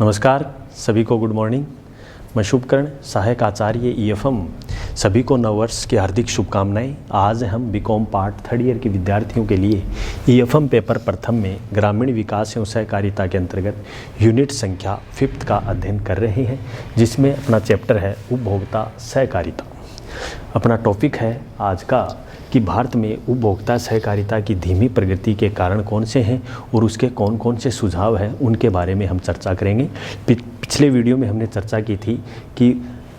नमस्कार सभी को, गुड मॉर्निंग। मैं शुभकर्ण, सहायक आचार्य ईएफएम। सभी को नववर्ष की हार्दिक शुभकामनाएं। आज हम बीकॉम पार्ट 3rd ईयर के विद्यार्थियों के लिए ईएफएम पेपर प्रथम में ग्रामीण विकास एवं सहकारिता के अंतर्गत यूनिट संख्या 5th का अध्ययन कर रहे हैं, जिसमें अपना चैप्टर है उपभोक्ता सहकारिता। अपना टॉपिक है आज का कि भारत में उपभोक्ता सहकारिता की धीमी प्रगति के कारण कौन से हैं और उसके कौन कौन से सुझाव हैं, उनके बारे में हम चर्चा करेंगे। पिछले वीडियो में हमने चर्चा की थी कि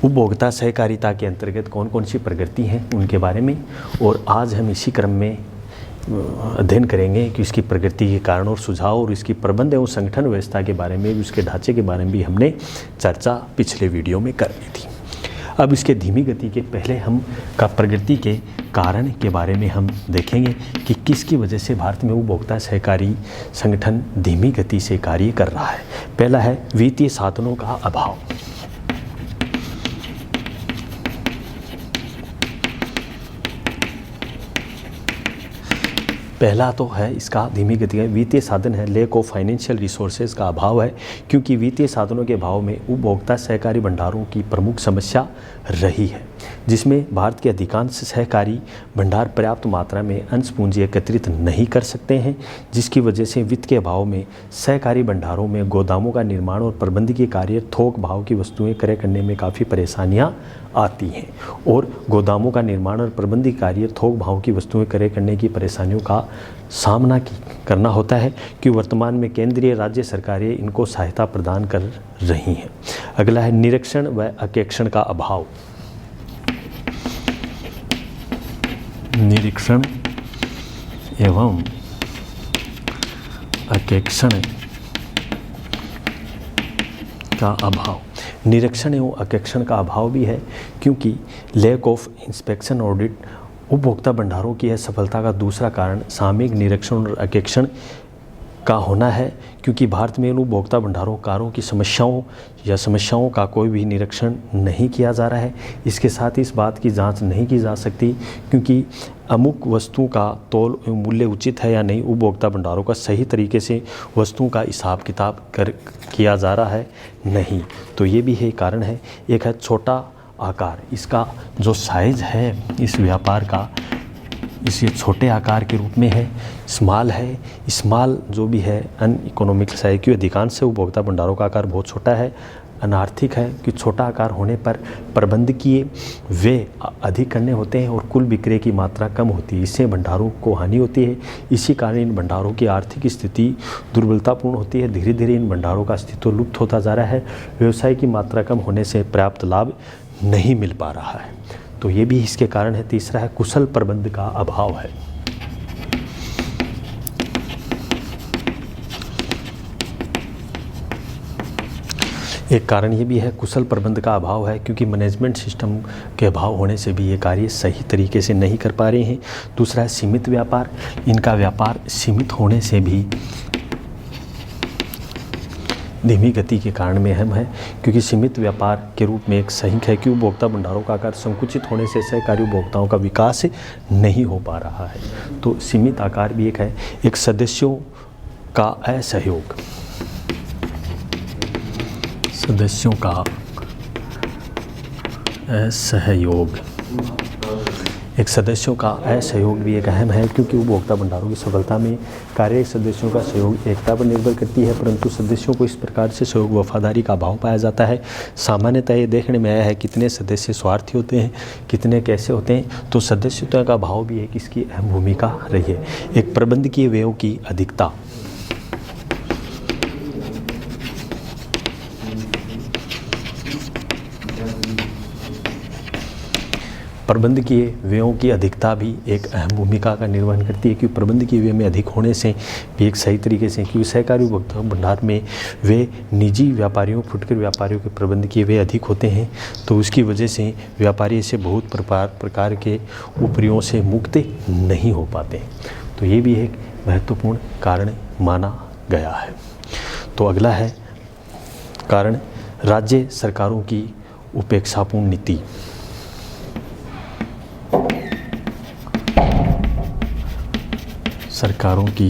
उपभोक्ता सहकारिता के अंतर्गत कौन कौन सी प्रगति हैं उनके बारे में, और आज हम इसी क्रम में अध्ययन करेंगे कि इसकी प्रगति के कारण और सुझाव और इसकी प्रबंध एवं संगठन व्यवस्था के बारे में, उसके ढांचे के बारे में भी हमने चर्चा पिछले वीडियो में कर ली थी। अब इसके धीमी गति के पहले हम प्रगति के कारण के बारे में हम देखेंगे कि किसकी वजह से भारत में उपभोक्ता सहकारी संगठन धीमी गति से कार्य कर रहा है। पहला है वित्तीय साधनों का अभाव। पहला तो है इसका धीमी गति का वित्तीय साधन है लैक ऑफ फाइनेंशियल रिसोर्सेज का अभाव है, क्योंकि वित्तीय साधनों के अभाव में उपभोक्ता सहकारी भंडारों की प्रमुख समस्या रही है, जिसमें भारत के अधिकांश सहकारी भंडार पर्याप्त मात्रा में अंश पूंजी एकत्रित नहीं कर सकते हैं, जिसकी वजह से वित्त के अभाव में सहकारी भंडारों में गोदामों का निर्माण और प्रबंधकीय कार्य थोक भाव की वस्तुएं क्रय करने में काफ़ी परेशानियां आती हैं। और गोदामों का निर्माण और प्रबंधकीय कार्य थोक भाव की वस्तुएं क्रय करने की परेशानियों का सामना करना होता है कि वर्तमान में केंद्रीय राज्य सरकारें इनको सहायता प्रदान कर रही हैं। अगला है निरीक्षण व अंकेक्षण का अभाव। निरीक्षण एवं अंकेक्षण का अभाव। निरीक्षण एवं अंकेक्षण का अभाव भी है, क्योंकि लैक ऑफ इंस्पेक्शन ऑडिट उपभोक्ता भंडारों की असफलता का दूसरा कारण सामयिक निरीक्षण और अंकेक्षण का होना है, क्योंकि भारत में उपभोक्ता भंडारों कारों की समस्याओं का कोई भी निरीक्षण नहीं किया जा रहा है। इसके साथ ही इस बात की जांच नहीं की जा सकती क्योंकि अमुक वस्तुओं का तौल एवं मूल्य उचित है या नहीं, उपभोक्ता भंडारों का सही तरीके से वस्तुओं का हिसाब किताब किया जा रहा है नहीं। तो ये भी है कारण है। एक है छोटा आकार। इसका जो साइज है इस व्यापार का, इसे छोटे आकार के रूप में है, स्मॉल है। स्मॉल जो भी है अन इकोनॉमिक साइज, क्योंकि अधिकांश से उपभोक्ता भंडारों का आकार बहुत छोटा है। अनार्थिक है कि छोटा आकार होने पर प्रबंधकीय व्यय अधिक करने होते हैं और कुल विक्रय की मात्रा कम होती है। इससे भंडारों को हानि होती है। इसी कारण इन भंडारों की आर्थिक स्थिति दुर्बलतापूर्ण होती है। धीरे धीरे इन भंडारों का अस्तित्व लुप्त होता जा रहा है। व्यवसाय की मात्रा कम होने से पर्याप्त लाभ नहीं मिल पा रहा है। तो ये भी इसके कारण है। तीसरा है कुशल प्रबंध का अभाव है। एक कारण ये भी है कुशल प्रबंध का अभाव है, क्योंकि मैनेजमेंट सिस्टम के अभाव होने से भी ये कार्य सही तरीके से नहीं कर पा रहे हैं। दूसरा है सीमित व्यापार। इनका व्यापार सीमित होने से भी धीमी गति के कारण में अहम है, क्योंकि सीमित व्यापार के रूप में एक सही है कि उपभोक्ता भंडारों का आकार संकुचित होने से सहकारी उपभोक्ताओं का विकास नहीं हो पा रहा है। तो सीमित आकार भी एक है। एक सदस्यों का असहयोग। सदस्यों का असहयोग। एक सदस्यों का असहयोग भी एक अहम है, क्योंकि उपभोक्ता भंडारों की सफलता में कार्यरत सदस्यों का सहयोग एकता पर निर्भर करती है, परंतु सदस्यों को इस प्रकार से सहयोग वफादारी का अभाव पाया जाता है। सामान्यतः ये देखने में आया है कितने सदस्य स्वार्थी होते हैं, कितने कैसे होते हैं। तो सदस्यता का अभाव भी एक इसकी अहम भूमिका रही है। एक प्रबंधकीय व्ययों की अधिकता। प्रबंधकीय व्ययों की अधिकता भी एक अहम भूमिका का निर्वहन करती है, क्योंकि प्रबंधकीय व्यय में अधिक होने से भी एक सही तरीके से, क्योंकि सहकारी उपभोक्ता भंडार में वे निजी व्यापारियों, फुटकर व्यापारियों के प्रबंधकीय व्यय अधिक होते हैं। तो उसकी वजह से व्यापारी से बहुत प्रकार के उपरियों से मुक्त नहीं हो पाते। तो ये भी एक महत्वपूर्ण कारण माना गया है। तो अगला है कारण राज्य सरकारों की उपेक्षापूर्ण नीति। सरकारों की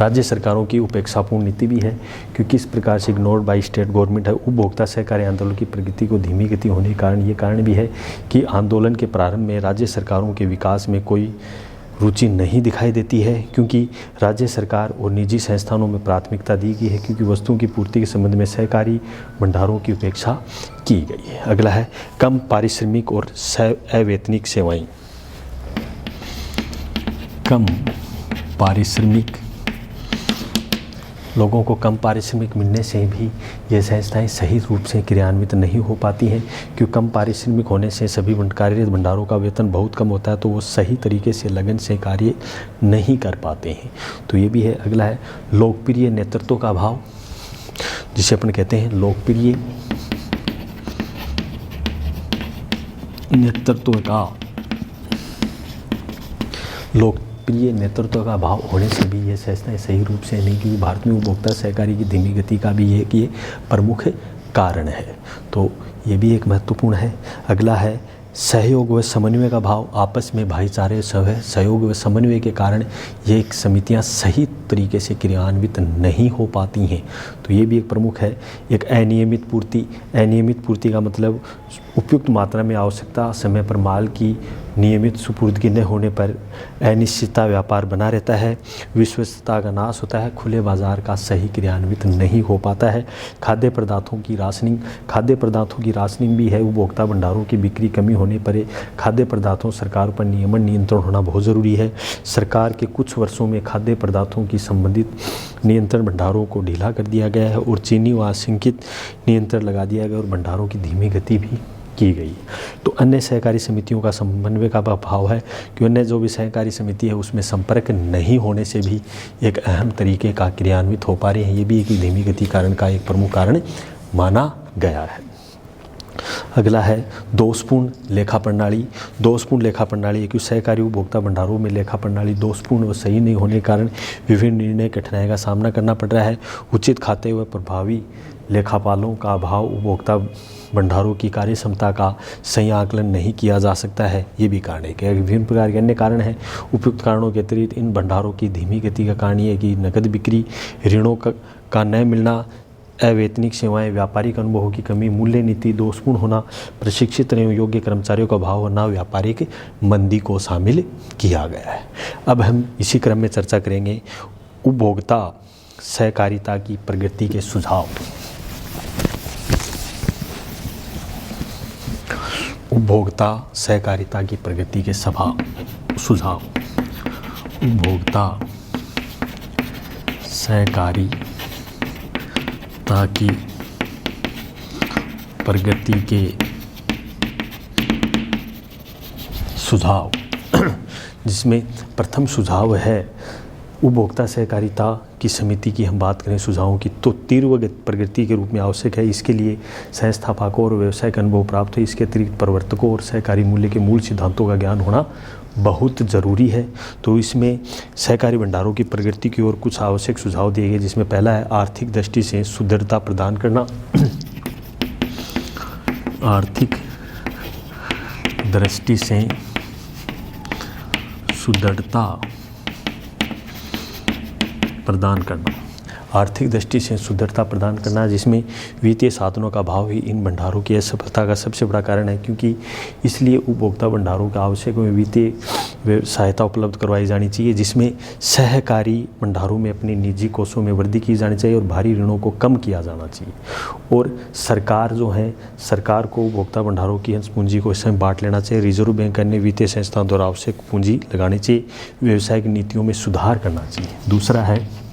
राज्य सरकारों की उपेक्षापूर्ण नीति भी है, क्योंकि इस प्रकार से इग्नोर्ड बाई स्टेट गवर्नमेंट है। उपभोक्ता सहकारी आंदोलन की प्रगति को धीमी गति होने के कारण ये कारण भी है कि आंदोलन के प्रारंभ में राज्य सरकारों के विकास में कोई रुचि नहीं दिखाई देती है, क्योंकि राज्य सरकार और निजी संस्थानों में प्राथमिकता दी गई है, क्योंकि वस्तुओं की पूर्ति के संबंध में सहकारी भंडारों की उपेक्षा की गई है। अगला है कम पारिश्रमिक और अवैतनिक सेवाएं। कम पारिश्रमिक, लोगों को कम पारिश्रमिक मिलने से भी ये संस्थाएं सही रूप से क्रियान्वित नहीं हो पाती हैं, क्योंकि कम पारिश्रमिक होने से सभी कार्यरत भंडारों का वेतन बहुत कम होता है, तो वो सही तरीके से लगन से कार्य नहीं कर पाते हैं। तो ये भी है। अगला है लोकप्रिय नेतृत्व का अभाव, जिसे अपन कहते हैं लोकप्रिय नेतृत्व का अभाव होने से भी ये संस्थाएं सही रूप से नहीं की। भारत में उपभोक्ता सहकारी की धीमी गति का भी एक ये प्रमुख कारण है, तो ये भी एक महत्वपूर्ण है। अगला है सहयोग व समन्वय का भाव, आपस में भाईचारे सहयोग व समन्वय के कारण ये एक समितियां सही तरीके से क्रियान्वित नहीं हो पाती हैं, तो ये भी एक प्रमुख है। एक अनियमित पूर्ति का मतलब उपयुक्त मात्रा में आवश्यकता समय पर माल की नियमित सुपुर्दगी न होने पर अनिश्चितता व्यापार बना रहता है, विश्वस्तता का नाश होता है, खुले बाजार का सही क्रियान्वित नहीं हो पाता है। खाद्य पदार्थों की राशनिंग भी है। उपभोक्ता भंडारों की बिक्री कमी होने पर खाद्य पदार्थों सरकार पर नियंत्रण होना बहुत ज़रूरी है। सरकार के कुछ वर्षों में खाद्य पदार्थों की संबंधित नियंत्रण भंडारों को ढीला कर दिया गया है और चीनी व आशंकित नियंत्रण लगा दिया गया और भंडारों की धीमी गति भी की गई। तो अन्य सहकारी समितियों का समन्वय का अभाव है, कि अन्य जो भी सहकारी समिति है उसमें संपर्क नहीं होने से भी एक अहम तरीके का क्रियान्वित हो पा रही है। ये भी एक धीमी गति कारण का एक प्रमुख कारण माना गया है। अगला है दोषपूर्ण लेखा प्रणाली। क्योंकि सहकारी उपभोक्ता भंडारों में लेखा प्रणाली दोषपूर्ण व सही नहीं होने के कारण विभिन्न निर्णय कठिनाई का सामना करना पड़ रहा है। उचित खाते व प्रभावी लेखापालों का अभाव, उपभोक्ता भंडारों की कार्य क्षमता का सही आकलन नहीं किया जा सकता है, ये भी कारण है। कि विभिन्न प्रकार के अन्य कारण हैं। उपयुक्त कारणों के अतिरिक्त इन भंडारों की धीमी गति का कारण ये है कि नकद बिक्री, ऋणों का न मिलना, अवैतनिक सेवाएं, व्यापारिक अनुभवों की कमी, मूल्य नीति दोषपूर्ण होना, प्रशिक्षित एवं योग्य कर्मचारियों का अभाव होना, व्यापारिक मंदी को शामिल किया गया है। अब हम इसी क्रम में चर्चा करेंगे उपभोक्ता सहकारिता की प्रगति के सुझाव। उपभोक्ता सहकारिता की प्रगति के सुझाव। उपभोक्ता सहकारिता की प्रगति के सुझाव, जिसमें प्रथम सुझाव है उपभोक्ता सहकारिता की समिति की हम बात करें सुझावों की, तो तीव्र प्रगति के रूप में आवश्यक है। इसके लिए संस्थापकों और व्यवसायिक अनुभव प्राप्त हो। इसके अतिरिक्त प्रवर्तकों और सहकारी मूल्य के मूल सिद्धांतों का ज्ञान होना बहुत ज़रूरी है। तो इसमें सहकारी भंडारों की प्रगति की ओर कुछ आवश्यक सुझाव दिए गए, जिसमें पहला है आर्थिक दृष्टि से सुदृढ़ता प्रदान करना। आर्थिक दृष्टि से सुदृढ़ता प्रदान करना। आर्थिक दृष्टि से सुदृढ़ता प्रदान करना, जिसमें वित्तीय साधनों का अभाव ही इन भंडारों की असफलता का सबसे बड़ा कारण है, क्योंकि इसलिए उपभोक्ता भंडारों का आवश्यक वित्तीय सहायता उपलब्ध करवाई जानी चाहिए, जिसमें सहकारी भंडारों में अपने निजी कोषों में वृद्धि की जानी चाहिए और भारी ऋणों को कम किया जाना चाहिए। और सरकार जो है, सरकार को उपभोक्ता भंडारों की अंश पूंजी को इसमें बांट लेना चाहिए। रिजर्व बैंक अन्य वित्तीय संस्थाओं द्वारा आवश्यक पूंजी लगानी चाहिए। व्यवसायिक नीतियों में सुधार करना चाहिए। दूसरा है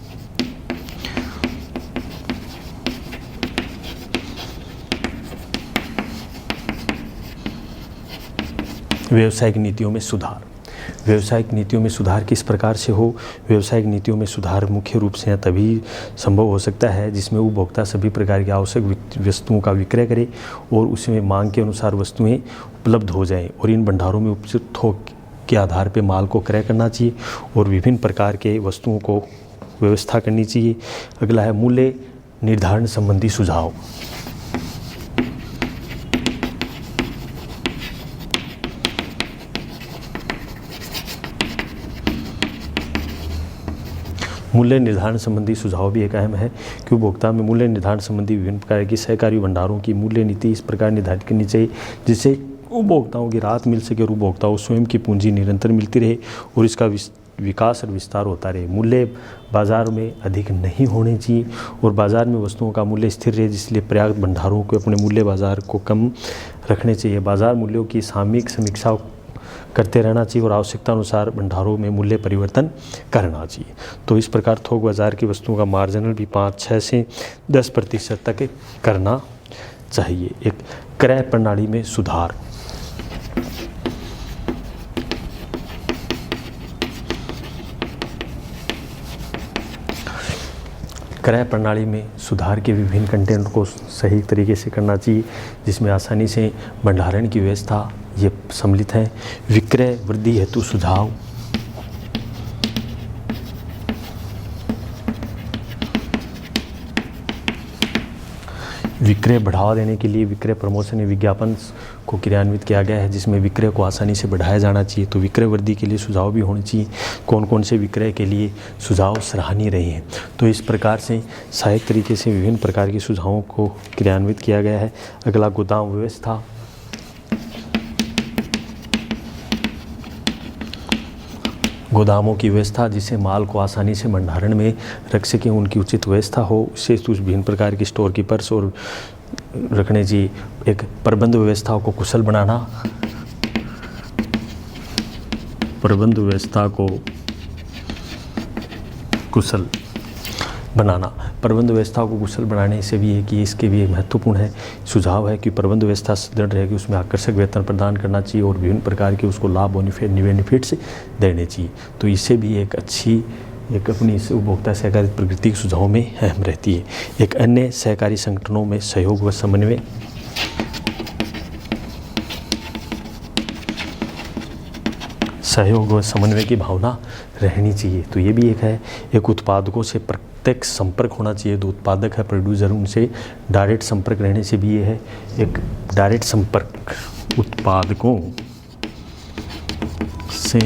व्यावसायिक नीतियों में सुधार। व्यावसायिक नीतियों में सुधार किस प्रकार से हो? व्यावसायिक नीतियों में सुधार मुख्य रूप से तभी संभव हो सकता है जिसमें उपभोक्ता सभी प्रकार की आवश्यक वस्तुओं का विक्रय करे और उसमें मांग के अनुसार वस्तुएं उपलब्ध हो जाएं, और इन भंडारों में उचित थोक के आधार पर माल को क्रय करना चाहिए और विभिन्न प्रकार के वस्तुओं को व्यवस्था करनी चाहिए। अगला है मूल्य निर्धारण संबंधी सुझाव। मूल्य निर्धारण संबंधी सुझाव भी एक अहम है कि उपभोक्ता में मूल्य निर्धारण संबंधी विभिन्न प्रकार की सहकारी भंडारों की मूल्य नीति इस प्रकार निर्धारित करनी चाहिए जिससे उपभोक्ताओं की राहत मिल सके और उपभोक्ताओं स्वयं की पूंजी निरंतर मिलती रहे और इसका विकास और विस्तार होता रहे। मूल्य बाजार में अधिक नहीं होने चाहिए और बाजार में वस्तुओं का मूल्य स्थिर रहे, इसलिए पर्याप्त भंडारों को अपने मूल्य बाजार को कम रखने चाहिए। बाजार मूल्यों की सामयिक समीक्षा करते रहना चाहिए और आवश्यकता अनुसार भंडारों में मूल्य परिवर्तन करना चाहिए। तो इस प्रकार थोक बाजार की वस्तुओं का मार्जिनल भी 5-6 से 10% तक करना चाहिए। एक क्रय प्रणाली में सुधार। क्रय प्रणाली में सुधार के विभिन्न कंटेंट को सही तरीके से करना चाहिए जिसमें आसानी से भंडारण की व्यवस्था ये सम्मिलित है। विक्रय वृद्धि हेतु सुझाव। विक्रय बढ़ावा देने के लिए विक्रय प्रमोशन या विज्ञापन को क्रियान्वित किया गया है जिसमें विक्रय को आसानी से बढ़ाया जाना चाहिए। तो विक्रय वृद्धि के लिए सुझाव भी होने चाहिए। कौन कौन से विक्रय के लिए सुझाव सराहनीय रहे हैं। तो इस प्रकार से सहायक तरीके से विभिन्न प्रकार के सुझावों को क्रियान्वित किया गया है। अगला गोदाम व्यवस्था। गोदामों की व्यवस्था जिससे माल को आसानी से भंडारण में रख सकें, उनकी उचित व्यवस्था हो, इससे विभिन्न प्रकार की स्टोर कीपर्स और रखने चाहिए। एक प्रबंध व्यवस्था को कुशल बनाना। प्रबंध व्यवस्था को कुशल बनाना। प्रबंध व्यवस्था को कुशल बनाने से भी है कि इसके भी महत्वपूर्ण है सुझाव है कि प्रबंध व्यवस्था सुदृढ़ रहेगी, उसमें आकर्षक वेतन प्रदान करना चाहिए और विभिन्न प्रकार के उसको लाभ बेनिफिट्स देने चाहिए। तो इससे भी एक अच्छी एक अपनी उपभोक्ता सहकारी प्रवृत्ति के सुझाव में अहम रहती है। एक अन्य सहकारी संगठनों में सहयोग व समन्वय। सहयोग व समन्वय की भावना रहनी चाहिए। तो ये भी एक है। एक उत्पादकों से प्रत्यक्ष संपर्क होना चाहिए। तो उत्पादक है प्रोड्यूसर, उनसे डायरेक्ट संपर्क रहने से भी ये है। एक डायरेक्ट संपर्क उत्पादकों से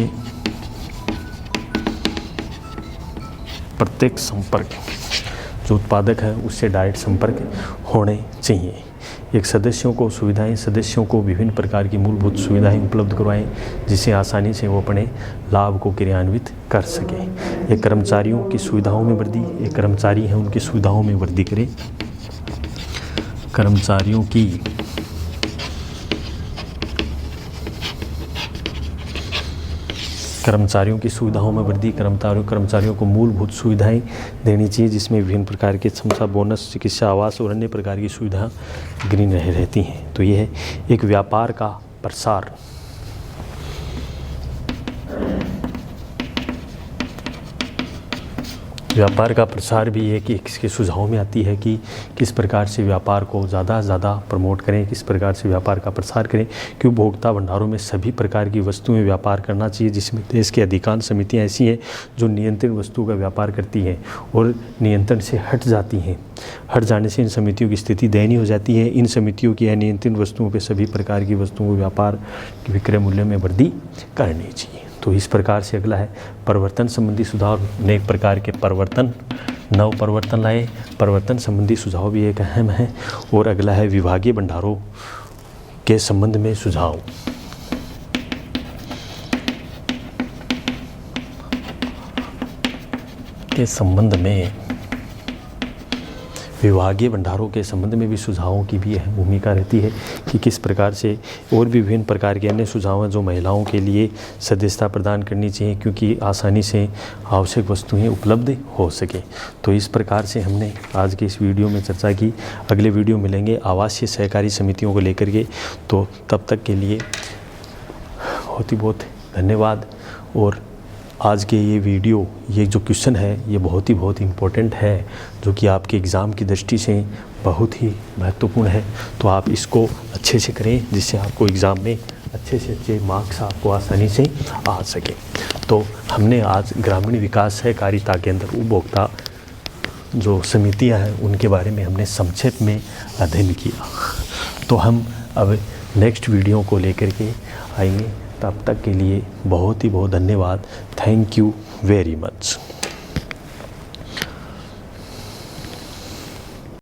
प्रत्यक्ष संपर्क, जो उत्पादक है उससे डायरेक्ट संपर्क होने चाहिए। एक सदस्यों को सुविधाएं, सदस्यों को विभिन्न प्रकार की मूलभूत सुविधाएं उपलब्ध करवाएं जिससे आसानी से वो अपने लाभ को क्रियान्वित कर सकें। एक कर्मचारियों की सुविधाओं में वृद्धि। एक कर्मचारी हैं उनकी सुविधाओं में वृद्धि करें। कर्मचारियों की सुविधाओं में वृद्धि। कर्मचारियों को मूलभूत सुविधाएं देनी चाहिए जिसमें विभिन्न प्रकार के क्षमता बोनस, चिकित्सा, आवास और अन्य प्रकार की सुविधा ग्रीन रहती हैं। तो ये है एक व्यापार का प्रसार। व्यापार का प्रसार भी एक इसके सुझाव में आती है कि किस प्रकार से व्यापार को ज़्यादा से ज़्यादा प्रमोट करें, किस प्रकार से व्यापार का प्रसार करें कि उपभोक्ता भंडारों में सभी प्रकार की वस्तुएं व्यापार करना चाहिए जिसमें देश की अधिकांश समितियां ऐसी हैं जो नियंत्रित वस्तुओं का व्यापार करती हैं और नियंत्रण से हट जाती हैं। हट जाने से इन समितियों की स्थिति दयनीय हो जाती है। इन समितियों की अनियंत्रित वस्तुओं पर सभी प्रकार की वस्तुओं को व्यापार की विक्रय मूल्य में वृद्धि करनी चाहिए। तो इस प्रकार से अगला है परिवर्तन संबंधी सुधार। अनेक प्रकार के नव परिवर्तन लाए। परिवर्तन संबंधी सुझाव भी एक अहम है। और अगला है विभागीय भंडारों के संबंध में सुझाव। विभागीय भंडारों के संबंध में भी सुझावों की भी अहम भूमिका रहती है कि किस प्रकार से और भी विभिन्न प्रकार के अन्य सुझाव हैं जो महिलाओं के लिए सदस्यता प्रदान करनी चाहिए क्योंकि आसानी से आवश्यक वस्तुएं उपलब्ध हो सके। तो इस प्रकार से हमने आज के इस वीडियो में चर्चा की। अगले वीडियो मिलेंगे आवासीय सहकारी समितियों को लेकर के। तो तब तक के लिए बहुत ही बहुत धन्यवाद। और आज के ये वीडियो, ये जो क्वेश्चन है ये बहुत ही इम्पोर्टेंट है जो कि आपके एग्ज़ाम की दृष्टि से बहुत ही महत्वपूर्ण है। तो आप इसको अच्छे से करें जिससे आपको एग्ज़ाम में अच्छे से अच्छे मार्क्स आपको आसानी से आ सके। तो हमने आज ग्रामीण विकास सहकारिता के अंदर उपभोक्ता जो समितियां हैं उनके बारे में हमने संक्षेप में अध्ययन किया। तो हम अब नेक्स्ट वीडियो को लेकर के आएंगे। तब तक के लिए बहुत ही बहुत धन्यवाद। Thank you very much.